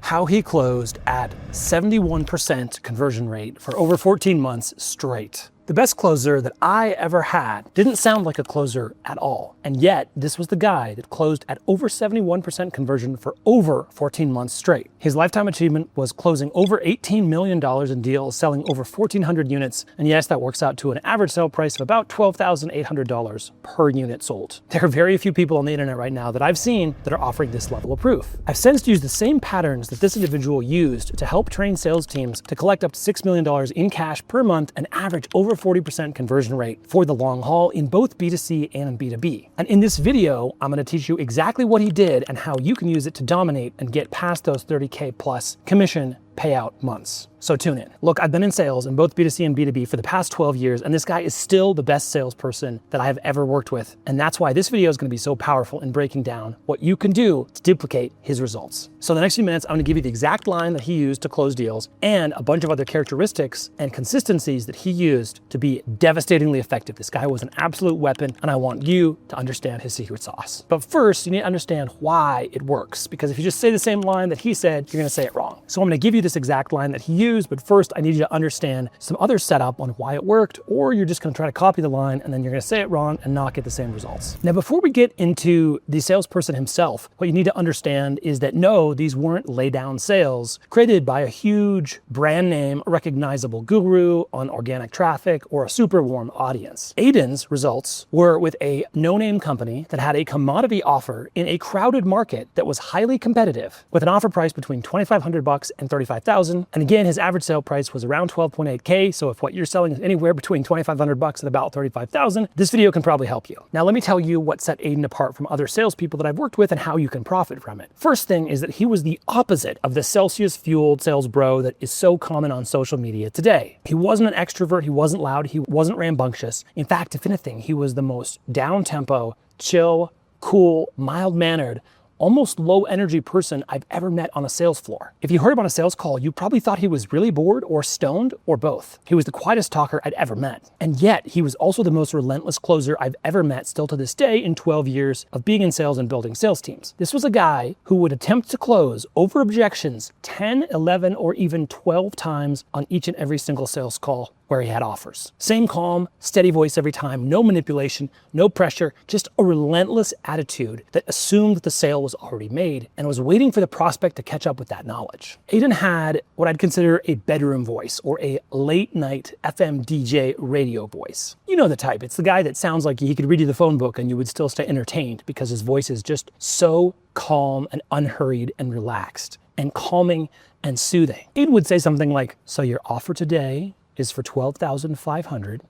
how he closed at 71% conversion rate for over 14 months straight. The best closer that I ever had didn't sound like a closer at all. And yet, this was the guy that closed at over 71% conversion for over 14 months straight. His lifetime achievement was closing over $18 million in deals, selling over 1,400 units. And yes, that works out to an average sale price of about $12,800 per unit sold. There are very few people on the internet right now that I've seen that are offering this level of proof. I've since used the same patterns that this individual used to help train sales teams to collect up to $6 million in cash per month and average over 40% conversion rate for the long haul in both B2C and in B2B. And in this video, I'm going to teach you exactly what he did and how you can use it to dominate and get past those 30K plus commission payout months. So tune in. Look, I've been in sales in both B2C and B2B for the past 12 years, and this guy is still the best salesperson that I have ever worked with. And that's why this video is going to be so powerful in breaking down what you can do to duplicate his results. So the next few minutes, I'm going to give you the exact line that he used to close deals and a bunch of other characteristics and consistencies that he used to be devastatingly effective. This guy was an absolute weapon, and I want you to understand his secret sauce. But first, you need to understand why it works, because if you just say the same line that he said, you're going to say it wrong. So I'm going to give you this exact line that he used, but first I need you to understand some other setup on why it worked, or you're just going to try to copy the line and then you're going to say it wrong and not get the same results. Now, before we get into the salesperson himself, what you need to understand is that no, these weren't lay down sales created by a huge brand name, recognizable guru on organic traffic or a super warm audience. Aiden's results were with a no-name company that had a commodity offer in a crowded market that was highly competitive, with an offer price between $2,500 and $35,000. And again, his average sale price was around 12.8K. So if what you're selling is anywhere between $2,500 and about $35,000, this video can probably help you. Now, let me tell you what set Aiden apart from other salespeople that I've worked with and how you can profit from it. First thing is that he was the opposite of the Celsius-fueled sales bro that is so common on social media today. He wasn't an extrovert, he wasn't loud, he wasn't rambunctious. In fact, if anything, he was the most down-tempo, chill, cool, mild-mannered, almost low energy person I've ever met on a sales floor. If you heard him on a sales call, you probably thought he was really bored or stoned or both. He was the quietest talker I'd ever met. And yet he was also the most relentless closer I've ever met still to this day in 12 years of being in sales and building sales teams. This was a guy who would attempt to close over objections 10, 11, or even 12 times on each and every single sales call where he had offers. Same calm, steady voice every time, no manipulation, no pressure, just a relentless attitude that assumed that the sale was already made and was waiting for the prospect to catch up with that knowledge. Aiden had what I'd consider a bedroom voice or a late night FM DJ radio voice. You know the type. It's the guy that sounds like he could read you the phone book and you would still stay entertained because his voice is just so calm and unhurried and relaxed and calming and soothing. Aiden would say something like, "So your offer today is for $12,500,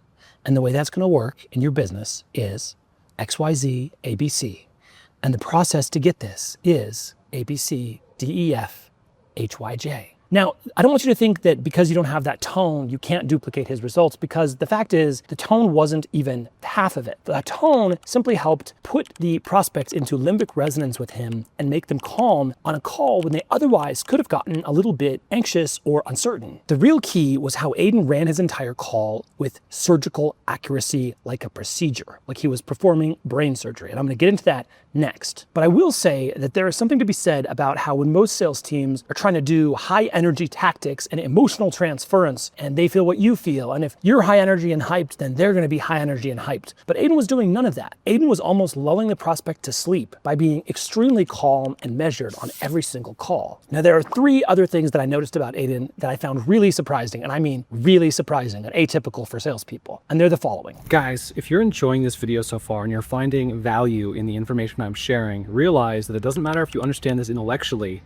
and the way that's going to work in your business is XYZ ABC, and the process to get this is ABC DEF HYJ." Now, I don't want you to think that because you don't have that tone, you can't duplicate his results, because the fact is the tone wasn't even half of it. The tone simply helped put the prospects into limbic resonance with him and make them calm on a call when they otherwise could have gotten a little bit anxious or uncertain. The real key was how Aiden ran his entire call with surgical accuracy, like a procedure, like he was performing brain surgery. And I'm going to get into that next. But I will say that there is something to be said about how when most sales teams are trying to do high energy tactics and emotional transference, and they feel what you feel, and if you're high energy and hyped, then they're going to be high energy and hyped. But Aiden was doing none of that. Aiden was almost lulling the prospect to sleep by being extremely calm and measured on every single call. Now, there are three other things that I noticed about Aiden that I found really surprising, and I mean really surprising and atypical for salespeople, and they're the following. Guys, if you're enjoying this video so far and you're finding value in the information I'm sharing, realize that it doesn't matter if you understand this intellectually.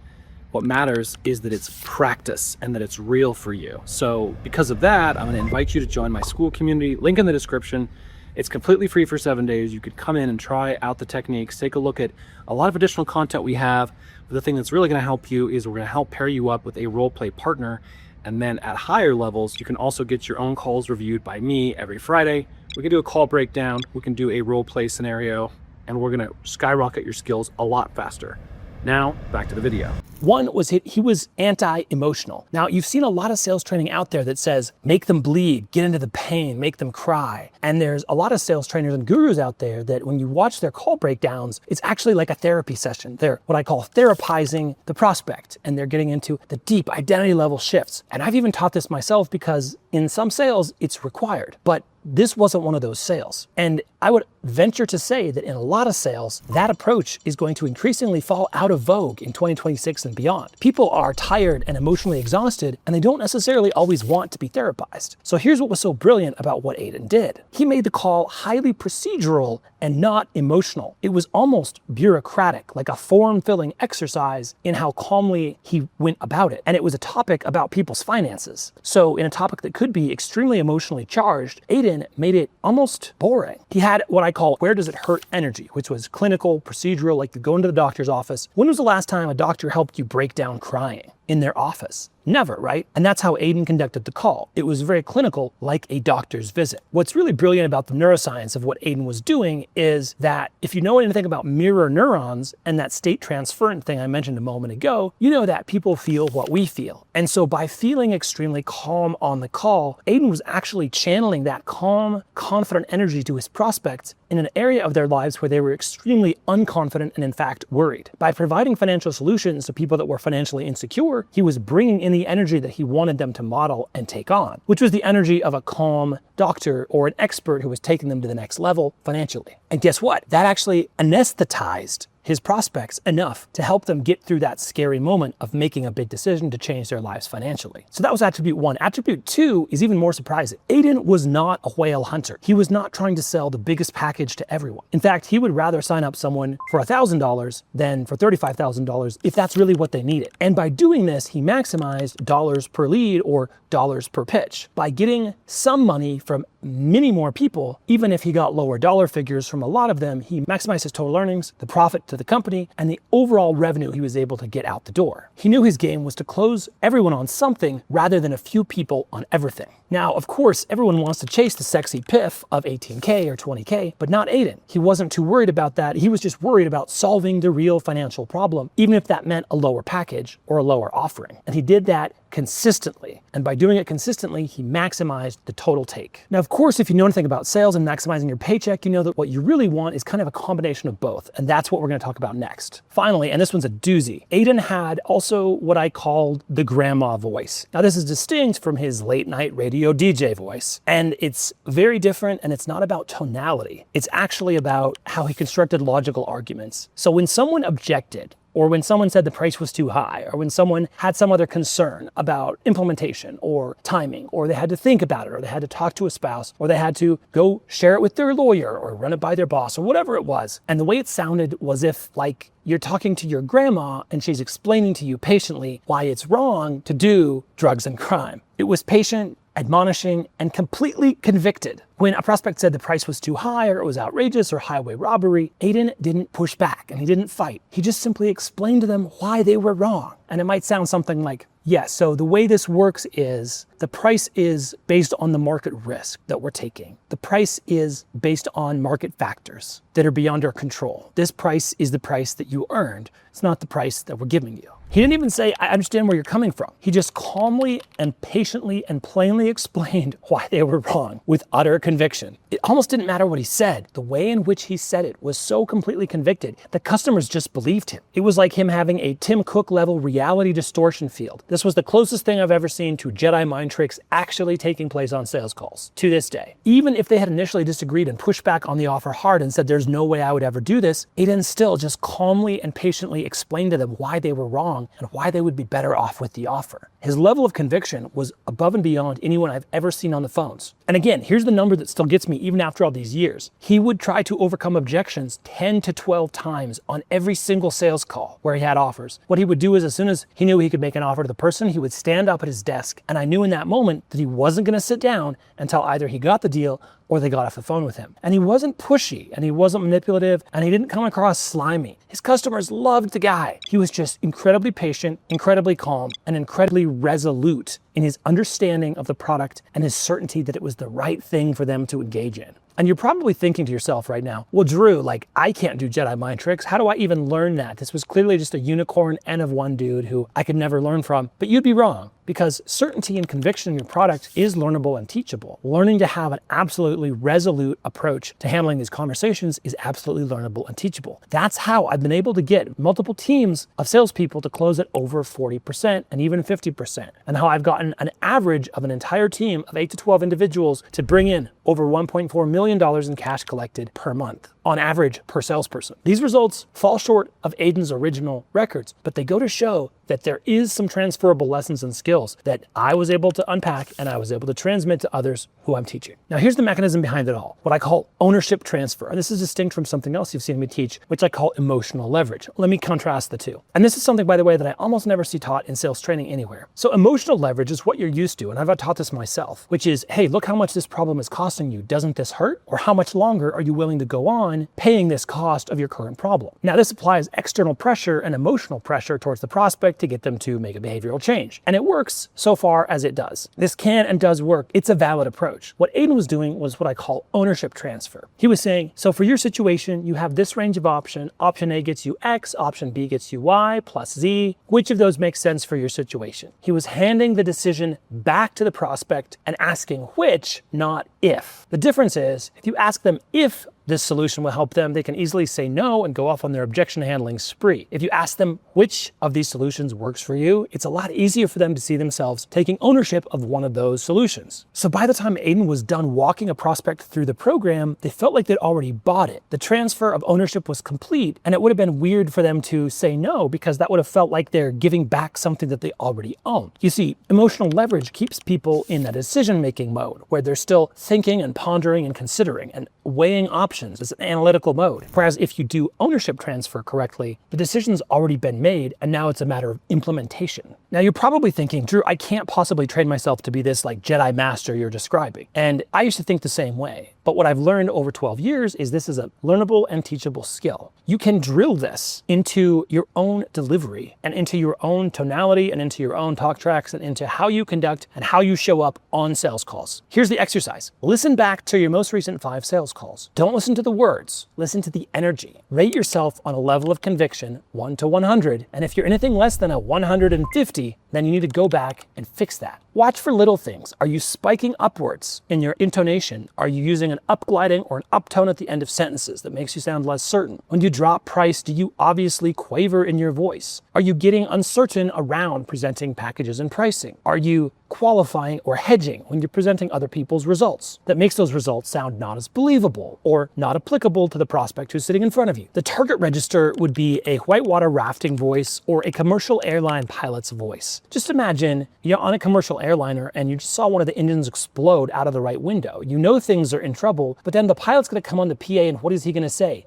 What matters is that it's practice and that it's real for you. So because of that, I'm going to invite you to join my school community. Link in the description. It's completely free for 7 days. You could come in and try out the techniques, take a look at a lot of additional content we have. But the thing that's really going to help you is we're going to help pair you up with a role play partner. And then at higher levels, you can also get your own calls reviewed by me every Friday. We can do a call breakdown. We can do a role play scenario, and we're going to skyrocket your skills a lot faster. Now, back to the video. One was he was anti-emotional. Now, you've seen a lot of sales training out there that says, make them bleed, get into the pain, make them cry. And there's a lot of sales trainers and gurus out there that when you watch their call breakdowns, it's actually like a therapy session. They're what I call therapizing the prospect, and they're getting into the deep identity level shifts. And I've even taught this myself because in some sales, it's required. But this wasn't one of those sales. And I would venture to say that in a lot of sales, that approach is going to increasingly fall out of vogue in 2026 and beyond. People are tired and emotionally exhausted, and they don't necessarily always want to be therapized. So here's what was so brilliant about what Aiden did. He made the call highly procedural and not emotional. It was almost bureaucratic, like a form-filling exercise in how calmly he went about it. And it was a topic about people's finances. So in a topic that could be extremely emotionally charged, Aiden made it almost boring. He had what I call where does it hurt energy, which was clinical, procedural, like you go into the doctor's office. When was the last time a doctor helped you break down crying in their office? Never, right? And that's how Aiden conducted the call. It was very clinical, like a doctor's visit. What's really brilliant about the neuroscience of what Aiden was doing is that if you know anything about mirror neurons and that state transferent thing I mentioned a moment ago, you know that people feel what we feel. And so by feeling extremely calm on the call, Aiden was actually channeling that calm, confident energy to his prospects in an area of their lives where they were extremely unconfident and in fact worried. By providing financial solutions to people that were financially insecure, he was bringing in the energy that he wanted them to model and take on, which was the energy of a calm doctor or an expert who was taking them to the next level financially. And guess what? That actually anesthetized his prospects enough to help them get through that scary moment of making a big decision to change their lives financially. So that was attribute one. Attribute two is even more surprising. Aiden was not a whale hunter. He was not trying to sell the biggest package to everyone. In fact, he would rather sign up someone for $1,000 than for $35,000 if that's really what they needed. And by doing this, he maximized dollars per lead or dollars per pitch. By getting some money from many more people, even if he got lower dollar figures from a lot of them, he maximized his total earnings, the profit to the company, and the overall revenue he was able to get out the door. He knew his game was to close everyone on something rather than a few people on everything. Now, of course, everyone wants to chase the sexy piff of 18K or 20K, but not Aiden. He wasn't too worried about that. He was just worried about solving the real financial problem, even if that meant a lower package or a lower offering. And he did that consistently. And by doing it consistently, he maximized the total take. Now, of course, if you know anything about sales and maximizing your paycheck, you know that what you really want is kind of a combination of both. And that's what we're going to talk about next. Finally, and this one's a doozy, Aiden had also what I called the grandma voice. Now, this is distinct from his late night radio DJ voice. And it's very different, and it's not about tonality. It's actually about how he constructed logical arguments. So when someone objected, or when someone said the price was too high, or when someone had some other concern about implementation or timing, or they had to think about it, or they had to talk to a spouse, or they had to go share it with their lawyer or run it by their boss or whatever it was. And the way it sounded was if like you're talking to your grandma and she's explaining to you patiently why it's wrong to do drugs and crime. It was patient, admonishing, and completely convicted. When a prospect said the price was too high or it was outrageous or highway robbery, Aiden didn't push back and he didn't fight. He just simply explained to them why they were wrong. And it might sound something like, yes, so the way this works is the price is based on the market risk that we're taking. The price is based on market factors that are beyond our control. This price is the price that you earned. It's not the price that we're giving you. He didn't even say, I understand where you're coming from. He just calmly and patiently and plainly explained why they were wrong with utter conviction. It almost didn't matter what he said. The way in which he said it was so completely convicted that customers just believed him. It was like him having a Tim Cook level reality distortion field. This was the closest thing I've ever seen to Jedi mind tricks actually taking place on sales calls to this day. Even if they had initially disagreed and pushed back on the offer hard and said there's no way I would ever do this, Aiden still just calmly and patiently explained to them why they were wrong and why they would be better off with the offer. His level of conviction was above and beyond anyone I've ever seen on the phones. And again, here's the number that still gets me even after all these years. He would try to overcome objections 10 to 12 times on every single sales call where he had offers. What he would do is as soon as he knew he could make an offer to the person, he would stand up at his desk. And I knew in that moment that he wasn't going to sit down until either he got the deal or they got off the phone with him. And he wasn't pushy, and he wasn't manipulative, and he didn't come across slimy. His customers loved the guy. He was just incredibly patient, incredibly calm, and incredibly resolute in his understanding of the product and his certainty that it was the right thing for them to engage in. And you're probably thinking to yourself right now, well, Drew, like, I can't do Jedi mind tricks. How do I even learn that? This was clearly just a unicorn N of one dude who I could never learn from. But you'd be wrong, because certainty and conviction in your product is learnable and teachable. Learning to have an absolutely resolute approach to handling these conversations is absolutely learnable and teachable. That's how I've been able to get multiple teams of salespeople to close at over 40% and even 50%. And how I've gotten an average of an entire team of 8 to 12 individuals to bring in over $1.4 million in cash collected per month, on average per salesperson. These results fall short of Aiden's original records, but they go to show that there is some transferable lessons and skills that I was able to unpack and I was able to transmit to others who I'm teaching. Now here's the mechanism behind it all, what I call ownership transfer. And this is distinct from something else you've seen me teach, which I call emotional leverage. Let me contrast the two. And this is something, by the way, that I almost never see taught in sales training anywhere. So emotional leverage is what you're used to, and I've taught this myself, which is, hey, look how much this problem is costing you. Doesn't this hurt? Or how much longer are you willing to go on paying this cost of your current problem? Now this applies external pressure and emotional pressure towards the prospect to get them to make a behavioral change. And it works so far as it does. This can and does work. It's a valid approach. What Aiden was doing was what I call ownership transfer. He was saying, so for your situation, you have this range of option. Option A gets you X, option B gets you Y plus Z. Which of those makes sense for your situation? He was handing the decision back to the prospect and asking which, not if. The difference is, if you ask them if this solution will help them, they can easily say no and go off on their objection handling spree. If you ask them which of these solutions works for you, it's a lot easier for them to see themselves taking ownership of one of those solutions. So by the time Aiden was done walking a prospect through the program, they felt like they'd already bought it. The transfer of ownership was complete, and it would have been weird for them to say no, because that would have felt like they're giving back something that they already own. You see, emotional leverage keeps people in a decision-making mode where they're still thinking and pondering and considering and weighing options. It's an analytical mode. Whereas if you do ownership transfer correctly, the decision's already been made and now it's a matter of implementation. Now you're probably thinking, Drew, I can't possibly train myself to be this like Jedi master you're describing. And I used to think the same way. But what I've learned over 12 years is this is a learnable and teachable skill. You can drill this into your own delivery and into your own tonality and into your own talk tracks and into how you conduct and how you show up on sales calls. Here's the exercise. Listen back to your most recent 5 sales calls. Don't listen to the words, listen to the energy. Rate yourself on a level of conviction, 1 to 100. And if you're anything less than a 150, then you need to go back and fix that. Watch for little things. Are you spiking upwards in your intonation? Are you using an upgliding or an uptone at the end of sentences that makes you sound less certain? When you drop price, do you obviously quaver in your voice? Are you getting uncertain around presenting packages and pricing? Are you qualifying or hedging when you're presenting other people's results? That makes those results sound not as believable or not applicable to the prospect who's sitting in front of you. The target register would be a whitewater rafting voice or a commercial airline pilot's voice. Just imagine you're on a commercial airliner and you just saw one of the engines explode out of the right window. You know things are in trouble, but then the pilot's gonna come on the PA and what is he gonna say?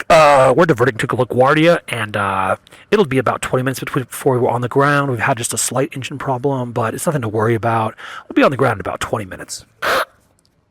We're diverting to LaGuardia, and it'll be about 20 minutes before we're on the ground. We've had just a slight engine problem, but it's nothing to worry about. We'll be on the ground in about 20 minutes.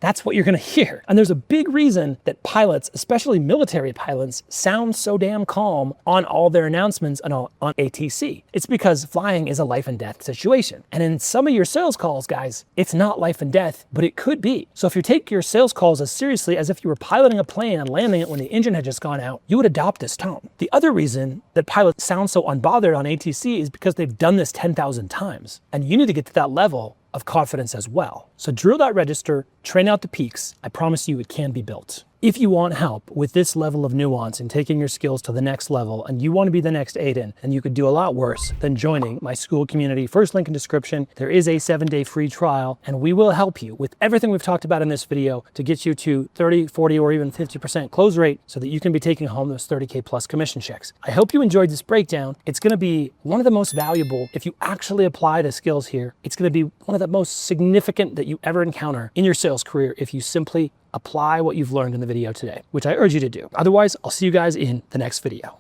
That's what you're gonna hear. And there's a big reason that pilots, especially military pilots, sound so damn calm on all their announcements and on ATC. It's because flying is a life and death situation. And in some of your sales calls, guys, it's not life and death, but it could be. So if you take your sales calls as seriously as if you were piloting a plane and landing it when the engine had just gone out, you would adopt this tone. The other reason that pilots sound so unbothered on ATC is because they've done this 10,000 times. And you need to get to that level of confidence as well. So drill that register, train out the peaks. I promise you it can be built. If you want help with this level of nuance in taking your skills to the next level and you want to be the next Aiden, then you could do a lot worse than joining my school community. First link in description. There is a 7-day free trial and we will help you with everything we've talked about in this video to get you to 30, 40, or even 50% close rate so that you can be taking home those 30K plus commission checks. I hope you enjoyed this breakdown. It's going to be one of the most valuable if you actually apply the skills here. It's going to be one of the most significant that you ever encounter in your sales career if you simply apply what you've learned in the video today, which I urge you to do. Otherwise, I'll see you guys in the next video.